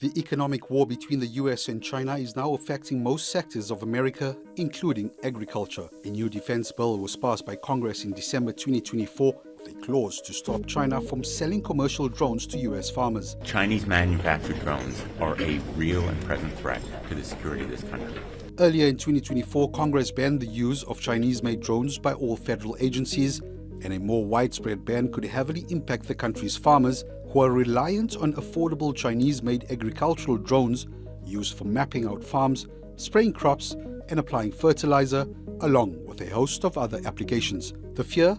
The economic war between the US and China is now affecting most sectors of America, including agriculture. A new defense bill was passed by Congress in December 2024 with a clause to stop China from selling commercial drones to US farmers. Chinese manufactured drones are a real and present threat to the security of this country. Earlier in 2024, Congress banned the use of Chinese-made drones by all federal agencies, and a more widespread ban could heavily impact the country's farmers who are reliant on affordable Chinese-made agricultural drones used for mapping out farms, spraying crops, and applying fertilizer, along with a host of other applications. The fear?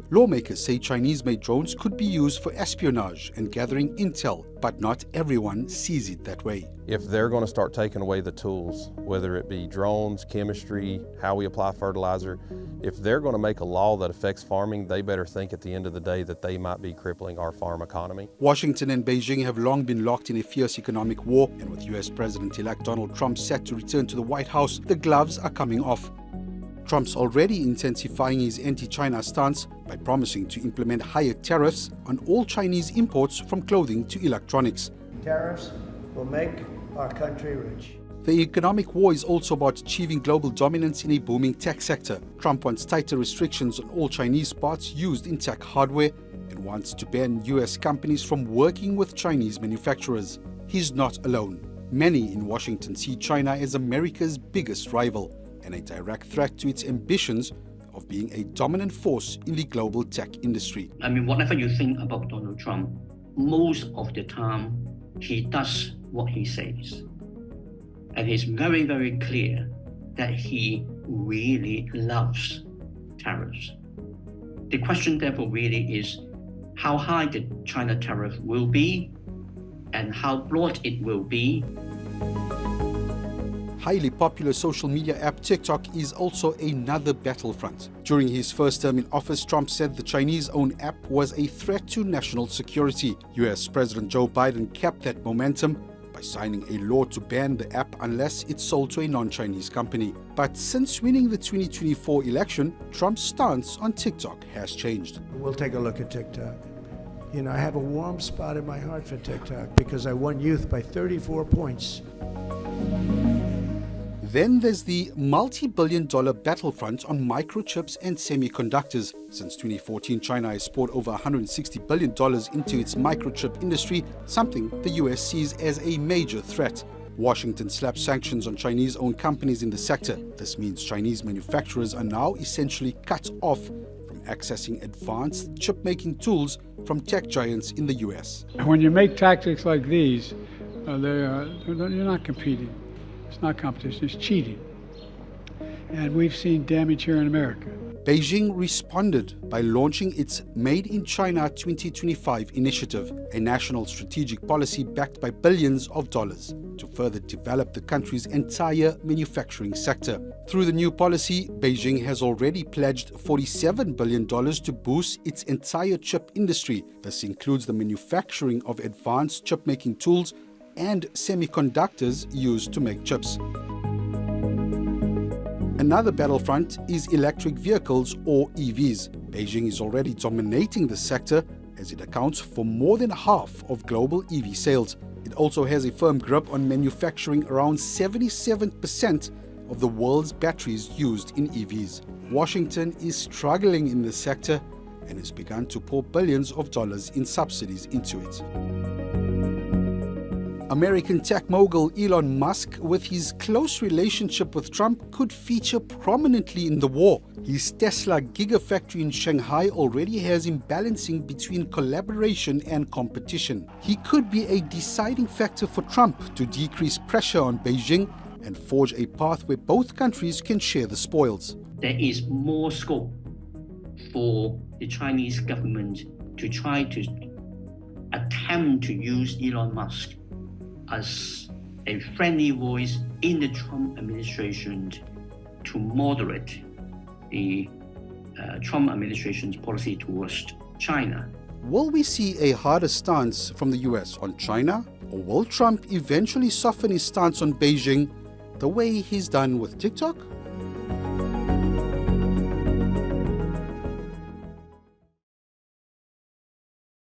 Lawmakers say Chinese-made drones could be used for espionage and gathering intel, but not everyone sees it that way. If they're going to start taking away the tools, whether it be drones, chemistry, how we apply fertilizer, if they're going to make a law that affects farming, they better think at the end of the day that they might be crippling our farm economy. Washington and Beijing have long been locked in a fierce economic war, and with US President-elect Donald Trump set to return to the White House, the gloves are coming off. Trump's already intensifying his anti-China stance by promising to implement higher tariffs on all Chinese imports from clothing to electronics. Tariffs will make our country rich. The economic war is also about achieving global dominance in a booming tech sector. Trump wants tighter restrictions on all Chinese parts used in tech hardware and wants to ban US companies from working with Chinese manufacturers. He's not alone. Many in Washington see China as America's biggest rival and a direct threat to its ambitions of being a dominant force in the global tech industry. Whatever you think about Donald Trump, most of the time he does what he says. And it's very, very clear that he really loves tariffs. The question therefore really is how high the China tariff will be and how broad it will be. Highly popular social media app TikTok is also another battlefront. During his first term in office, Trump said the Chinese-owned app was a threat to national security. US President Joe Biden kept that momentum by signing a law to ban the app unless it's sold to a non-Chinese company. But since winning the 2024 election, Trump's stance on TikTok has changed. We'll take a look at TikTok. I have a warm spot in my heart for TikTok because I won youth by 34 points. Then there's the multi-billion-dollar battlefront on microchips and semiconductors. Since 2014, China has poured over $160 billion into its microchip industry, something the US sees as a major threat. Washington slapped sanctions on Chinese-owned companies in the sector. This means Chinese manufacturers are now essentially cut off from accessing advanced chip-making tools from tech giants in the US. When you make tactics like these, you're not competing. It's not competition, it's cheating. And we've seen damage here in America. Beijing responded by launching its Made in China 2025 initiative, a national strategic policy backed by billions of dollars to further develop the country's entire manufacturing sector. Through the new policy, Beijing has already pledged $47 billion to boost its entire chip industry. This includes the manufacturing of advanced chip-making tools and semiconductors used to make chips. Another battlefront is electric vehicles or EVs. Beijing is already dominating the sector as it accounts for more than half of global EV sales. It also has a firm grip on manufacturing around 77% of the world's batteries used in EVs. Washington is struggling in this sector and has begun to pour billions of dollars in subsidies into it. American tech mogul Elon Musk, with his close relationship with Trump, could feature prominently in the war. His Tesla Gigafactory in Shanghai already has him balancing between collaboration and competition. He could be a deciding factor for Trump to decrease pressure on Beijing and forge a path where both countries can share the spoils. There is more scope for the Chinese government to try to attempt to use Elon Musk as a friendly voice in the Trump administration to moderate the Trump administration's policy towards China. Will we see a harder stance from the US on China, or will Trump eventually soften his stance on Beijing the way he's done with TikTok?